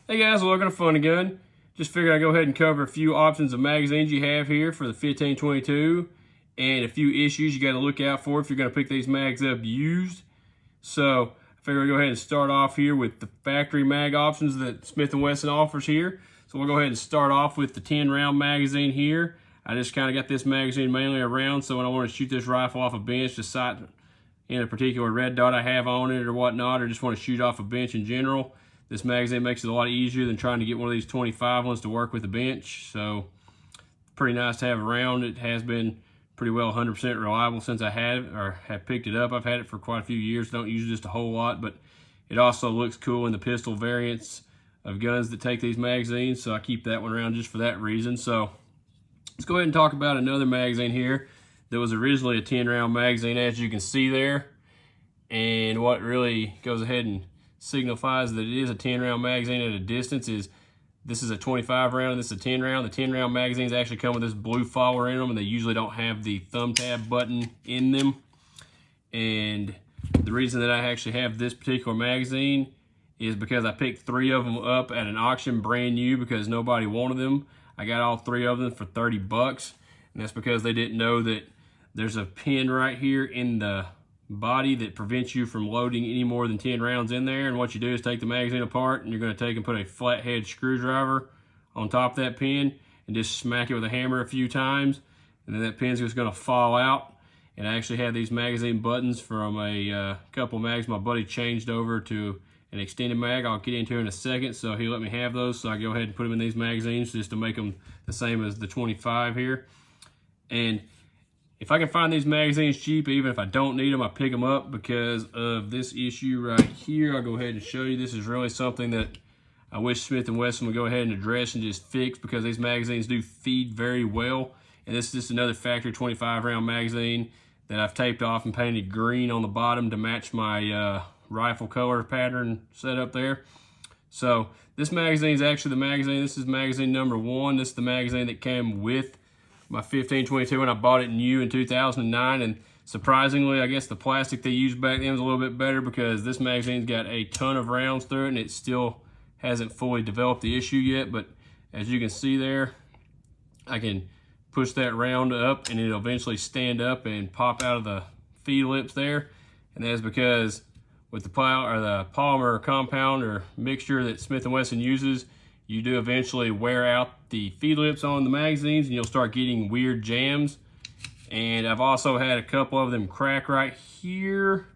Hey guys, welcome to Fun&Gun. Just figured I'd go ahead and cover a few options of magazines you have here for the 1522 and a few issues you got to look out for if you're going to pick these mags up used. So I figured I'd go ahead and start off here with the factory mag options that Smith & Wesson offers here. So we'll go ahead and start off with the 10 round magazine here. I just kind of got this magazine mainly around, so when I want to shoot this rifle off a bench, just sight in a particular red dot I have on it or whatnot, or just want to shoot off a bench in general, this magazine makes it a lot easier than trying to get one of these 25 ones to work with the bench. So pretty nice to have around. It has been pretty well 100% reliable since I had it or have picked it up. I've had it for quite a few years. Don't use it just a whole lot, but it also looks cool in the pistol variants of guns that take these magazines, so I keep that one around just for that reason. So let's go ahead and talk about another magazine here that was originally a 10 round magazine, as you can see there. And what really goes ahead and signifies that it is a 10 round magazine at a distance is this is a 25 round and this is a 10 round. The 10 round magazines actually come with this blue follower in them, and they usually don't have the thumb tab button in them. And the reason that I actually have this particular magazine is because I picked 3 of them up at an auction brand new because nobody wanted them. I got all 3 of them for 30 bucks, and that's because they didn't know that there's a pin right here in the body that prevents you from loading any more than 10 rounds in there. And what you do is take the magazine apart, and you're going to take and put a flathead screwdriver on top of that pin and just smack it with a hammer a few times, and then that pin's just going to fall out. And I actually have these magazine buttons from a couple mags my buddy changed over to an extended mag I'll get into in a second, so he let me have those, so I go ahead and put them in these magazines just to make them the same as the 25 here. And if I can find these magazines cheap, even if I don't need them, I pick them up because of this issue right here. I'll go ahead and show you. This is really something that I wish Smith & Wesson would go ahead and address and just fix, because these magazines do feed very well. And this is just another factory 25 round magazine that I've taped off and painted green on the bottom to match my rifle color pattern set up there. So this magazine is actually the magazine. This is magazine number 1. This is the magazine that came with my 1522 when I bought it new in 2009. And surprisingly, I guess the plastic they used back then was a little bit better, because this magazine's got a ton of rounds through it and it still hasn't fully developed the issue yet. But as you can see there, I can push that round up and it'll eventually stand up and pop out of the feed lips there. And that's because with the polymer compound or mixture that Smith & Wesson uses, you do eventually wear out the feed lips on the magazines and you'll start getting weird jams. And I've also had a couple of them crack right here,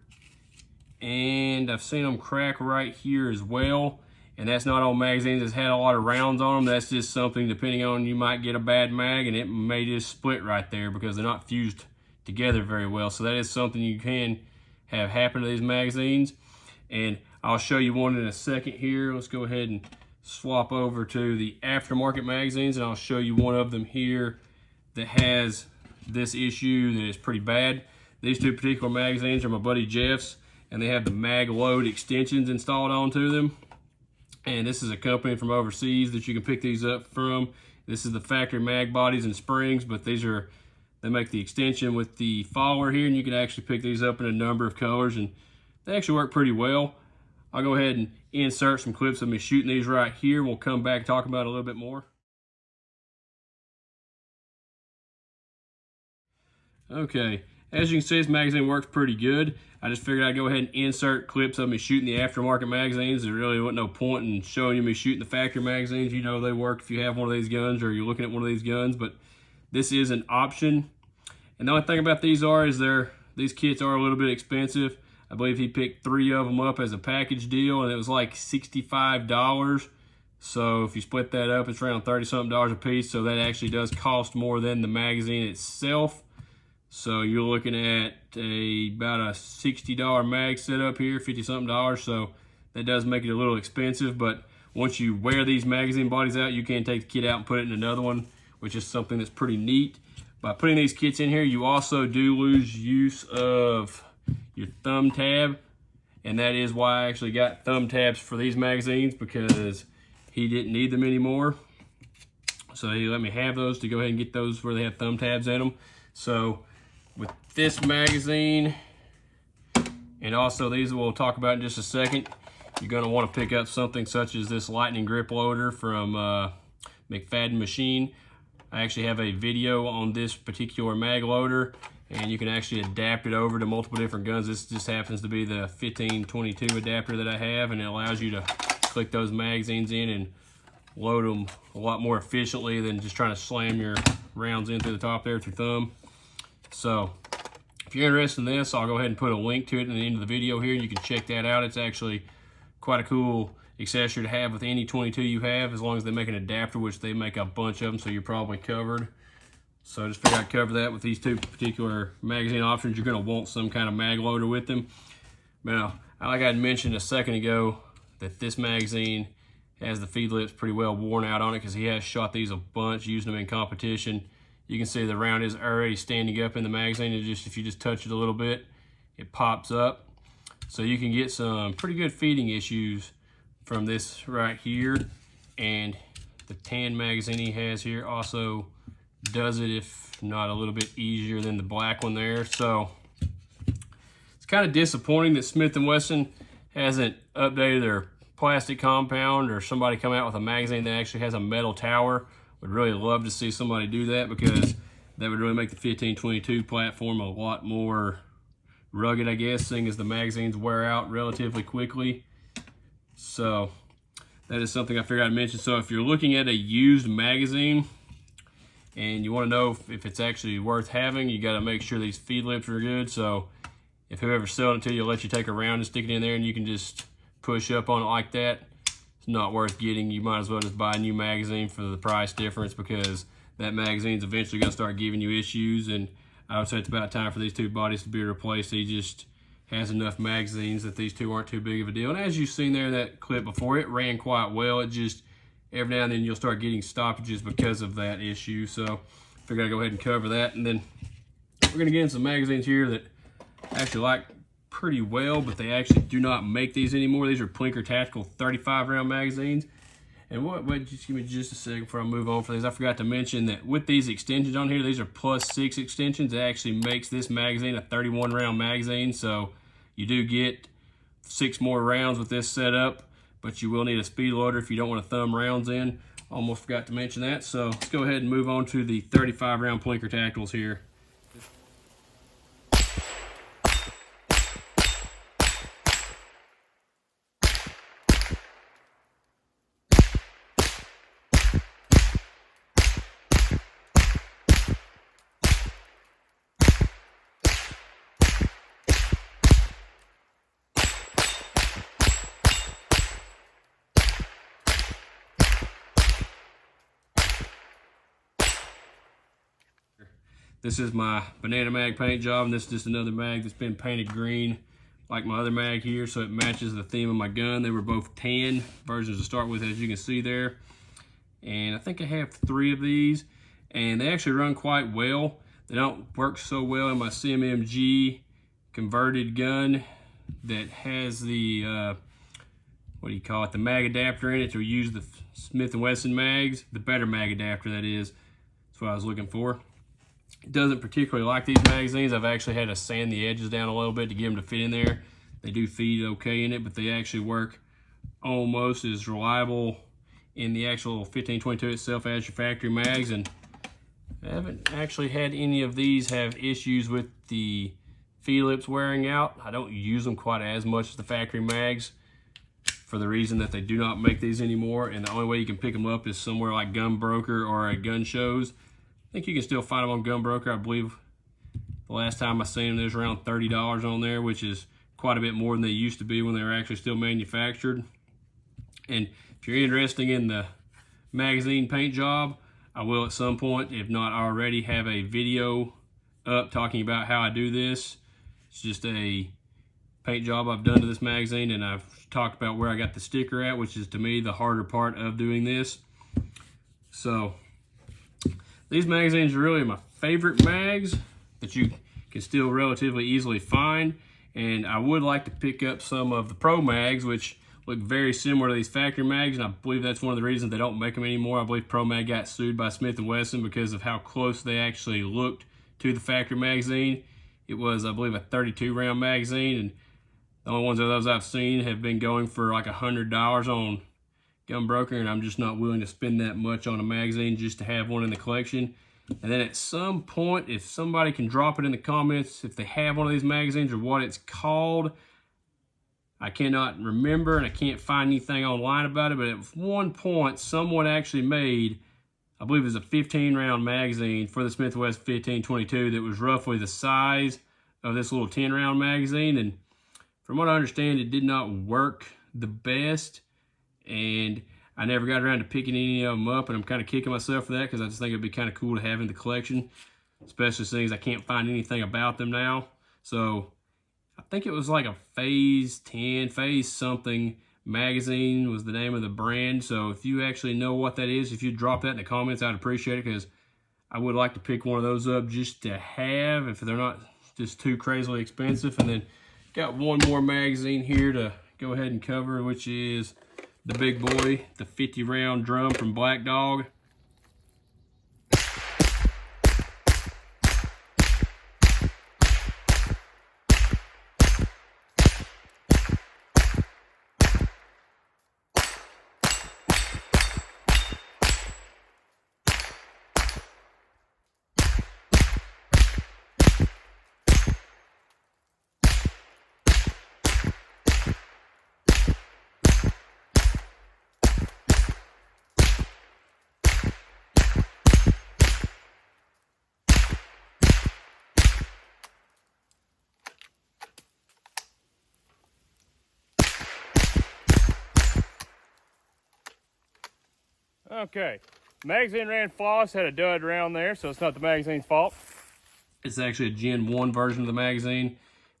and I've seen them crack right here as well. And that's not on magazines that's had a lot of rounds on them. That's just something, depending on, you might get a bad mag and it may just split right there because they're not fused together very well. So that is something you can have happen to these magazines. And I'll show you one in a second here. Let's go ahead and swap over to the aftermarket magazines, and I'll show you one of them here that has this issue that is pretty bad. These 2 particular magazines are my buddy Jeff's, and they have the mag load extensions installed onto them. And this is a company from overseas that you can pick these up from. This is the factory mag bodies and springs, but they make the extension with the follower here, and you can actually pick these up in a number of colors, and they actually work pretty well. I'll go ahead and insert some clips of me shooting these right here. We'll come back and talk about it a little bit more. Okay, as you can see, this magazine works pretty good. I just figured I'd go ahead and insert clips of me shooting the aftermarket magazines. There really wasn't no point in showing you me shooting the factory magazines. You know they work if you have one of these guns or you're looking at one of these guns, but this is an option. And the only thing about these is these kits are a little bit expensive. I believe he picked 3 of them up as a package deal, and it was like $65. So if you split that up, it's around $30-something a piece. So that actually does cost more than the magazine itself. So you're looking at about a $60 mag setup here, $50-something. So that does make it a little expensive. But once you wear these magazine bodies out, you can take the kit out and put it in another one, which is something that's pretty neat. By putting these kits in here, you also do lose use of your thumb tab, and that is why I actually got thumb tabs for these magazines, because he didn't need them anymore. So he let me have those to go ahead and get those where they have thumb tabs in them. So with this magazine, and also these we'll talk about in just a second, you're going to want to pick up something such as this lightning grip loader from McFadden Machine. I actually have a video on this particular mag loader, and you can actually adapt it over to multiple different guns. This just happens to be the 1522 adapter that I have, and it allows you to click those magazines in and load them a lot more efficiently than just trying to slam your rounds in through the top there with your thumb. So if you're interested in this, I'll go ahead and put a link to it in the end of the video here. You can check that out. It's actually quite a cool accessory to have with any 22 you have, as long as they make an adapter, which they make a bunch of them, so you're probably covered. So I just figured I'd cover that with these two particular magazine options. You're going to want some kind of mag loader with them. Now, like I had mentioned a second ago, that this magazine has the feed lips pretty well worn out on it, because he has shot these a bunch using them in competition. You can see the round is already standing up in the magazine. If you just touch it a little bit, it pops up. So you can get some pretty good feeding issues from this right here. And the tan magazine he has here also does it, if not a little bit easier than the black one there. So it's kind of disappointing that Smith & Wesson hasn't updated their plastic compound, or somebody come out with a magazine that actually has a metal tower. Would really love to see somebody do that, because that would really make the 1522 platform a lot more rugged, I guess, seeing as the magazines wear out relatively quickly. So that is something I figured I'd mention. So if you're looking at a used magazine and you want to know if it's actually worth having, you got to make sure these feed lips are good. So if whoever's selling it to you lets you take a round and stick it in there, and you can just push up on it like that, it's not worth getting. You might as well just buy a new magazine for the price difference, because that magazine's eventually going to start giving you issues. And I would say it's about time for these two bodies to be replaced. He just has enough magazines that these two aren't too big of a deal. And as you've seen there in that clip before, it ran quite well. It just, every now and then you'll start getting stoppages because of that issue. So I figured I'd go ahead and cover that. And then we're going to get in some magazines here that I actually like pretty well, but they actually do not make these anymore. These are Plinker Tactical 35 round magazines. And wait, just give me just a second before I move on for these. I forgot to mention that with these extensions on here, these are +6 extensions. It actually makes this magazine a 31 round magazine. So you do get 6 more rounds with this setup, but you will need a speed loader if you don't want to thumb rounds in. Almost forgot to mention that. So let's go ahead and move on to the 35 round Plinker Tacticals here. This is my banana mag paint job, and this is just another mag that's been painted green like my other mag here, so it matches the theme of my gun. They were both tan versions to start with, as you can see there. And I think I have 3 of these, and they actually run quite well. They don't work so well in my CMMG converted gun that has the, what do you call it, the mag adapter in it to use the Smith & Wesson mags, the better mag adapter, that is. That's what I was looking for. It doesn't particularly like these magazines. I've actually had to sand the edges down a little bit to get them to fit in there. They do feed okay in it, but they actually work almost as reliable in the actual 1522 itself as your factory mags. And I haven't actually had any of these have issues with the feed lips wearing out. I don't use them quite as much as the factory mags, for the reason that they do not make these anymore, and the only way you can pick them up is somewhere like Gun Broker or at gun shows. I think you can still find them on Gun Broker. I believe the last time I seen them, there's around $30 on there, which is quite a bit more than they used to be when they were actually still manufactured. And if you're interested in the magazine paint job, I will at some point, if not already, have a video up talking about how I do this. It's just a paint job I've done to this magazine, and I've talked about where I got the sticker at, which is to me the harder part of doing this. So these magazines are really my favorite mags that you can still relatively easily find. And I would like to pick up some of the Pro mags, which look very similar to these factory mags, and I believe that's one of the reasons they don't make them anymore. I believe Pro Mag got sued by Smith & Wesson because of how close they actually looked to the factory magazine. It was, I believe, a 32 round magazine, and The only ones of those I've seen have been going for like $100 on Gun Broker, and I'm just not willing to spend that much on a magazine just to have one in the collection. And then at some point, if somebody can drop it in the comments if they have one of these magazines or what it's called. I cannot remember and I can't find anything online about it, but at one point someone actually made, I believe it was a 15-round magazine for the Smith & Wesson 1522 that was roughly the size of this little 10-round magazine, and from what I understand, it did not work the best, and I never got around to picking any of them up, and I'm kind of kicking myself for that because I just think it'd be kind of cool to have in the collection, especially since I can't find anything about them now. So I think it was like a Phase 10, Phase something magazine was the name of the brand. So if you actually know what that is, if you drop that in the comments, I'd appreciate it, because I would like to pick one of those up just to have if they're not just too crazily expensive. And then got one more magazine here to go ahead and cover, which is the big boy, the 50-round drum from Black Dog. Okay, magazine ran floss, had a dud round there, so it's not the magazine's fault. It's actually a Gen 1 version of the magazine.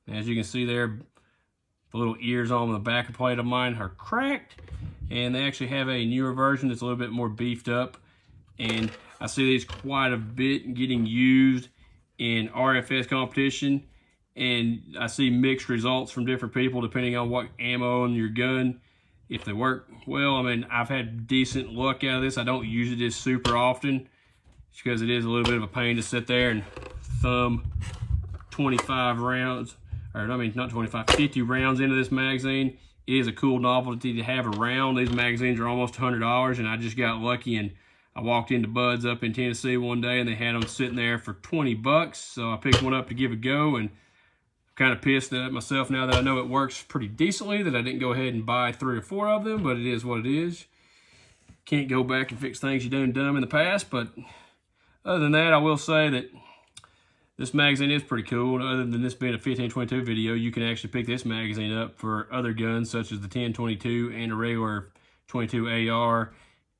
And as you can see there, the little ears on the back plate of mine are cracked, and they actually have a newer version that's a little bit more beefed up. And I see these quite a bit getting used in RFS competition, and I see mixed results from different people depending on what ammo in your gun. If they work well, I mean, I've had decent luck out of this. I don't use it just super often just because it is a little bit of a pain to sit there and thumb 25 rounds, or I mean, not 25, 50 rounds into this magazine. It is a cool novelty to have around. These magazines are almost $100, and I just got lucky, and I walked into Bud's up in Tennessee one day, and they had them sitting there for 20 bucks. So I picked one up to give a go, and kind of pissed at myself now that I know it works pretty decently that I didn't go ahead and buy 3 or 4 of them, but it is what it is. Can't go back and fix things you done dumb in the past, but other than that, I will say that this magazine is pretty cool. Other than this being a 1522 video, you can actually pick this magazine up for other guns such as the 1022 and a regular 22 AR,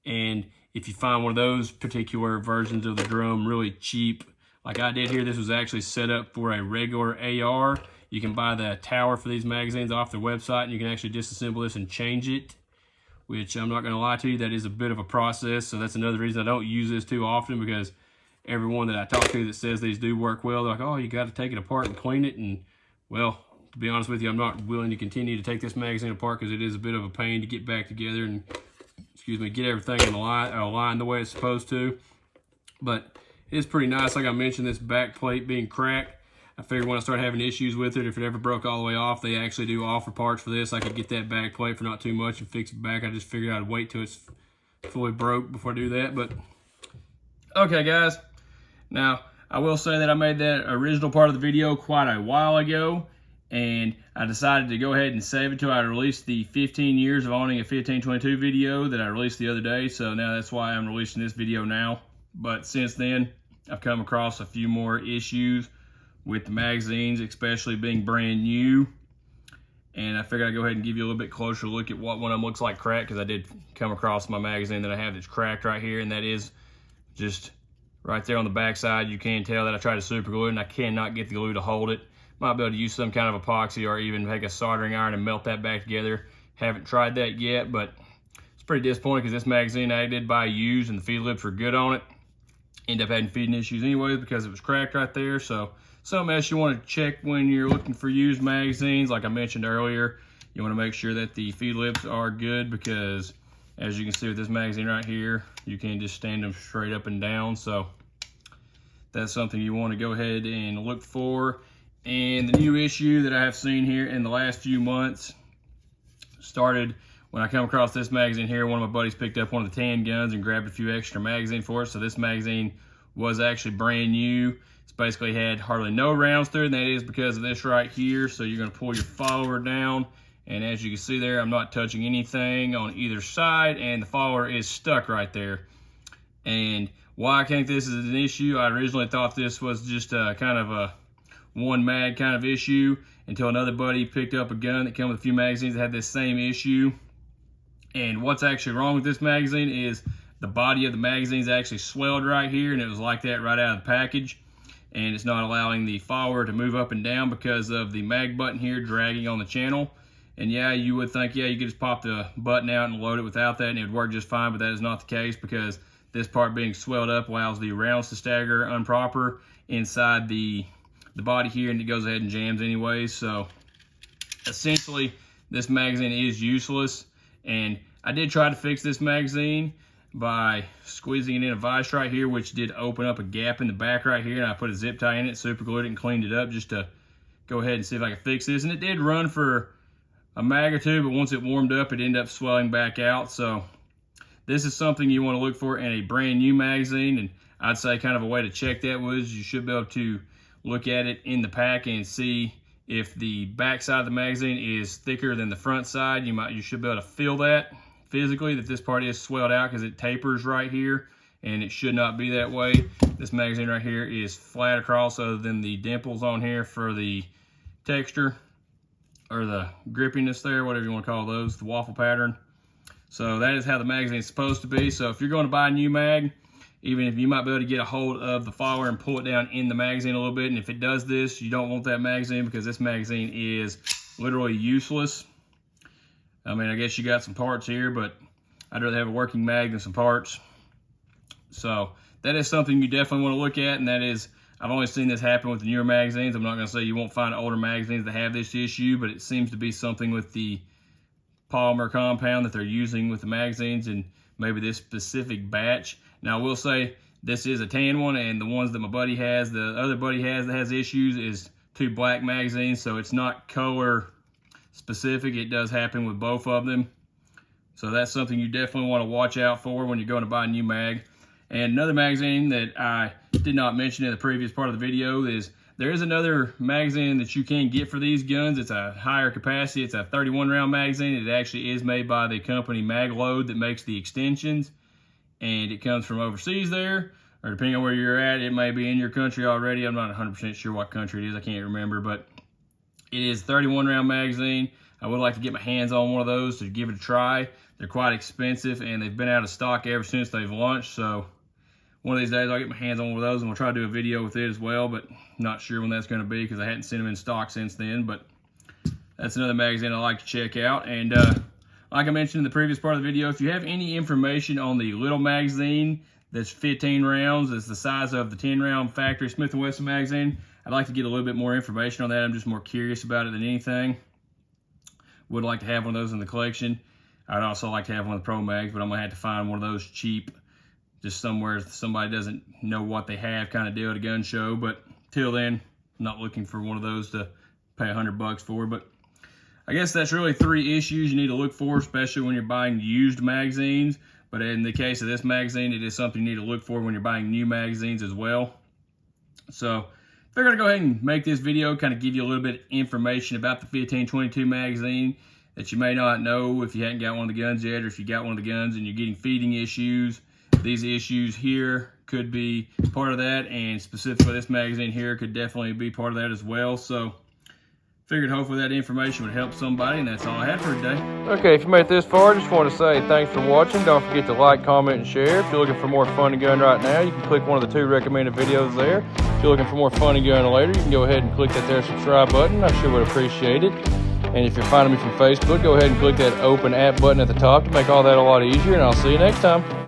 and if you find one of those particular versions of the drum really cheap, like I did here, this was actually set up for a regular AR. You can buy the tower for these magazines off their website, and you can actually disassemble this and change it, which I'm not going to lie to you, that is a bit of a process. So that's another reason I don't use this too often, because everyone that I talk to that says these do work well, they're like, oh, you got to take it apart and clean it. And well, to be honest with you, I'm not willing to continue to take this magazine apart because it is a bit of a pain to get back together and, excuse me, get everything in the line the way it's supposed to. But it's pretty nice. Like I mentioned, this back plate being cracked, I figured when I started having issues with it, if it ever broke all the way off, they actually do offer parts for this. I could get that back plate for not too much and fix it back. I just figured I'd wait till it's fully broke before I do that. But okay, guys. Now, I will say that I made that original part of the video quite a while ago, and I decided to go ahead and save it till I released the 15 years of owning a 1522 video that I released the other day. So now that's why I'm releasing this video now. But since then, I've come across a few more issues with the magazines, especially being brand new. And I figured I'd go ahead and give you a little bit closer look at what one of them looks like cracked, because I did come across my magazine that I have that's cracked right here, and that is just right there on the back side. You can tell that I tried to super glue it, and I cannot get the glue to hold it. Might be able to use some kind of epoxy or even take a soldering iron and melt that back together. Haven't tried that yet, but it's pretty disappointing because this magazine I did buy used and the feed lips were good on it. End up having feeding issues anyways because it was cracked right there. So something else you want to check when you're looking for used magazines, like I mentioned earlier, you want to make sure that the feed lips are good, because as you can see with this magazine right here, you can just stand them straight up and down. So that's something you want to go ahead and look for. And the new issue that I have seen here in the last few months started when I come across this magazine here. One of my buddies picked up one of the tan guns and grabbed a few extra magazine for us. So this magazine was actually brand new. It's basically had hardly no rounds through it, and that is because of this right here. So you're gonna pull your follower down, and as you can see there, I'm not touching anything on either side, and the follower is stuck right there. And why I think this is an issue, I originally thought this was just a kind of a one mag kind of issue, until another buddy picked up a gun that came with a few magazines that had this same issue. And what's actually wrong with this magazine is the body of the magazine is actually swelled right here, and it was like that right out of the package. And it's not allowing the follower to move up and down because of the mag button here dragging on the channel. And yeah, you would think, yeah, you could just pop the button out and load it without that and it would work just fine, but that is not the case, because this part being swelled up allows the rounds to stagger improper inside the body here, and it goes ahead and jams anyways. So essentially this magazine is useless, and I did try to fix this magazine by squeezing it in a vise right here, which did open up a gap in the back right here, and I put a zip tie in it, super glued it, and cleaned it up just to go ahead and see if I could fix this. And it did run for a mag or two, but once it warmed up, it ended up swelling back out. So this is something you want to look for in a brand new magazine, and I'd say kind of a way to check that was you should be able to look at it in the pack and see if the back side of the magazine is thicker than the front side. You should be able to feel that physically, that this part is swelled out, because it tapers right here, and it should not be that way. This magazine right here is flat across, other than the dimples on here for the texture or the grippiness there, whatever you want to call those, the waffle pattern. So that is how the magazine is supposed to be. So if you're going to buy a new mag, even if you might be able to get a hold of the follower and pull it down in the magazine a little bit, and if it does this, you don't want that magazine, because this magazine is literally useless. I mean, I guess you got some parts here, but I'd rather have a working mag than some parts. So that is something you definitely want to look at, and that is, I've only seen this happen with the newer magazines. I'm not going to say you won't find older magazines that have this issue, but it seems to be something with the polymer compound that they're using with the magazines, and maybe this specific batch. Now I will say this is a tan one, and the ones that my buddy has, the other buddy has that has issues, is two black magazines, so it's not color specific. It does happen with both of them. So that's something you definitely want to watch out for when you're going to buy a new mag. And another magazine that I did not mention in the previous part of the video is there is another magazine that you can get for these guns. It's a higher capacity. It's a 31 round magazine. It actually is made by the company Magload that makes the extensions, and it comes from overseas there, or depending on where you're at, it may be in your country already. I'm not 100% sure what country it is. I can't remember, but it is a 31 round magazine. I would like to get my hands on one of those to give it a try. They're quite expensive, and they've been out of stock ever since they've launched. So one of these days I'll get my hands on one of those, and we'll try to do a video with it as well, but not sure when that's going to be, because I hadn't seen them in stock since then. But that's another magazine I like to check out. And like I mentioned in the previous part of the video, if you have any information on the little magazine that's 15 rounds, that's the size of the 10 round factory Smith & Wesson magazine, I'd like to get a little bit more information on that. I'm just more curious about it than anything. Would like to have one of those in the collection. I'd also like to have one of the Pro Mags, but I'm gonna have to find one of those cheap, just somewhere somebody doesn't know what they have kind of deal at a gun show. But till then, I'm not looking for one of those to pay $100 for. But I guess that's really 3 issues you need to look for, especially when you're buying used magazines. But in the case of this magazine, it is something you need to look for when you're buying new magazines as well. So I'm going to go ahead and make this video, kind of give you a little bit of information about the 1522 magazine that you may not know if you hadn't got one of the guns yet, or if you got one of the guns and you're getting feeding issues. These issues here could be part of that, and specifically this magazine here could definitely be part of that as well. So figured hopefully that information would help somebody, and that's all I had for today. Okay, if you made it this far, just want to say thanks for watching. Don't forget to like, comment, and share. If you're looking for more Fun&Gun right now, you can click one of the 2 recommended videos there. If you're looking for more Fun&Gun later, you can go ahead and click that there subscribe button. I sure would appreciate it. And if you're finding me from Facebook, go ahead and click that open app button at the top to make all that a lot easier, and I'll see you next time.